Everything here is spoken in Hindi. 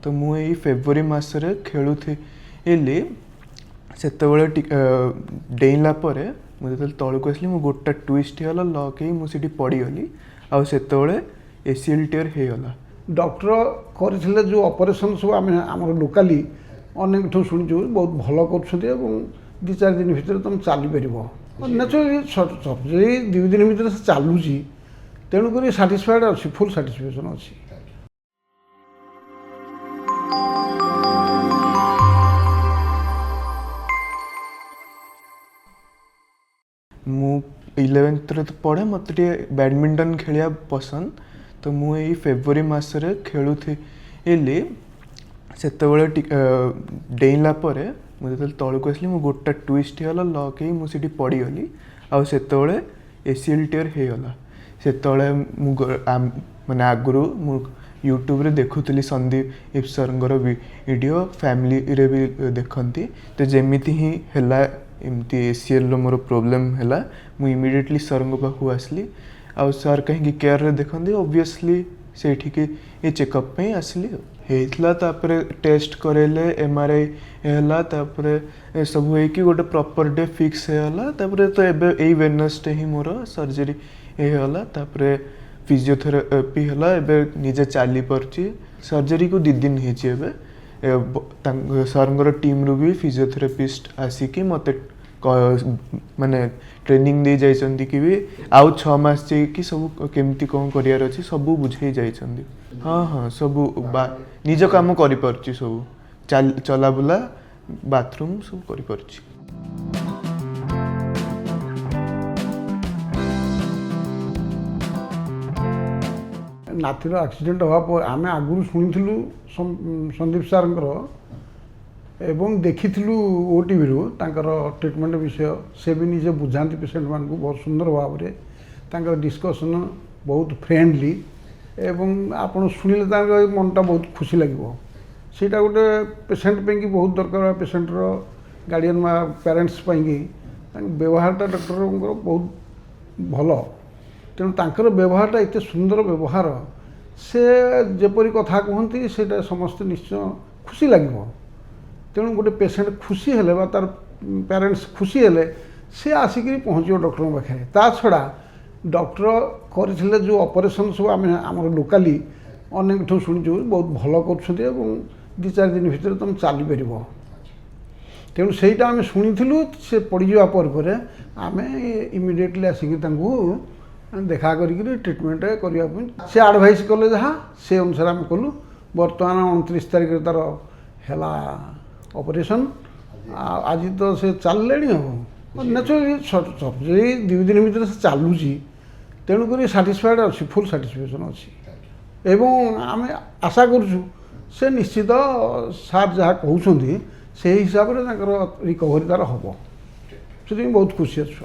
तो मुझे फेब्रुआरी मसरे खेलुली से डेला मुझे तौक आसली मो गोटा ट्विस्ट होगा लक ही मुझे पड़गली आसे एसीएल टीयर होगला। डॉक्टर करथिले जो ऑपरेशन सब आम लोकाली अनेक ठू शुणु बहुत भल कर 2-4 दिन भितर तुम चली पार नेचुराली सर्जरी 2 दिन भितर से चलुची तेणुक साटिस्फाइड अच्छी फुल साटिस्फैक्शन अच्छी। मु 11th रे पढ़े मत बैडमिंटन खेलिया पसंद तो मुझे फेब्रुआरी मसरे खेलुली से डेला मुझे तौक आसली मो गोटा ट्विस्ट होगा लक ही मुझे पड़गली आसे एसीएल टीयर होगला। से माने आगु यूट्यूब रे देखुली संदीप सर वीडियो फैमिली रे भी देखती तो जमीती ही है एमती एसीएल मोर प्रोब्लेम है मुझे इमिडिएटली सर पाखु आसली आ सर कहीं केयर रे देखते ऑब्वियसली से ये चेकअप पे आसली होता तापर टेस्ट करेले एमआरआई है सब हो गोटे प्रॉपर डे फिक्स होगा तो ये वेडनेसडे ही मोर सर्जरी होगा तापर फिजियोथेरापी है निजे चली पार्ची सर्जरी को 2 दिन हो सर टीम रू भी फिजियोथेरापिस्ट आसिकी मत माने ट्रेनिंग दे जाइछंदी कि भी आउ 6 मास कि सब केमती कौन करियार अछि सब बुझे जाइछंदी। हाँ हाँ सब निज काम करि परछि सब चला बुला बाथरूम सब करि परछि। नातिर एक्सीडेंट हवा आम आगु शुणी संदीप सार एवं देखी ओटीवी ट्रिटमेंट विषय से भी निजे बुझाती पेसेंट मान को बहुत सुंदर भाव में डिस्कसन बहुत फ्रेंडली एवं आपड़ शुणिले मनटा बहुत खुशी लगे सीटा गोटे पेसेंट पे कि बहुत दरकार पेसेंटर गार्डियन पेरेंट्स व्यवहारटा डॉक्टर बहुत भल तेणु तांकर व्यवहारटा इतने सुंदर व्यवहार से जेपरी कथा कहती से समस्त निश्चय खुशी लगे तेणु गोटे पेसेंट खुशी हेले बा तार पेरेंट्स खुशी हेले से आसिक पहुँचो डॉक्टर पाखे ता छड़ा डॉक्टर करथिले जो ऑपरेशन सब आम लोकाली अनेक ठू शुणु बहुत भल कर 2-4 दिन भितर तुम चली पार तेणु सेटा आम शुणु से पड़जा पर आम इमिडिएटली आसिक देखा करी ट्रिटमेंट करने से एडवाइस कले जहाँ से अनुसार आम कलु बर्तमान 29 तारिख तार है ऑपरेशन आज तो से चलले हम नेचुराली सर्जरी 2 दिन भितर से चलुची तेणुक साटिस्फाइड अच्छी फुल साटिस्फैक्शन अच्छी एवं आम आशा करुँ से निश्चित सार जहाँ कहते से हिसाब से रिकवरी तार हम से बहुत खुशी अच्छे।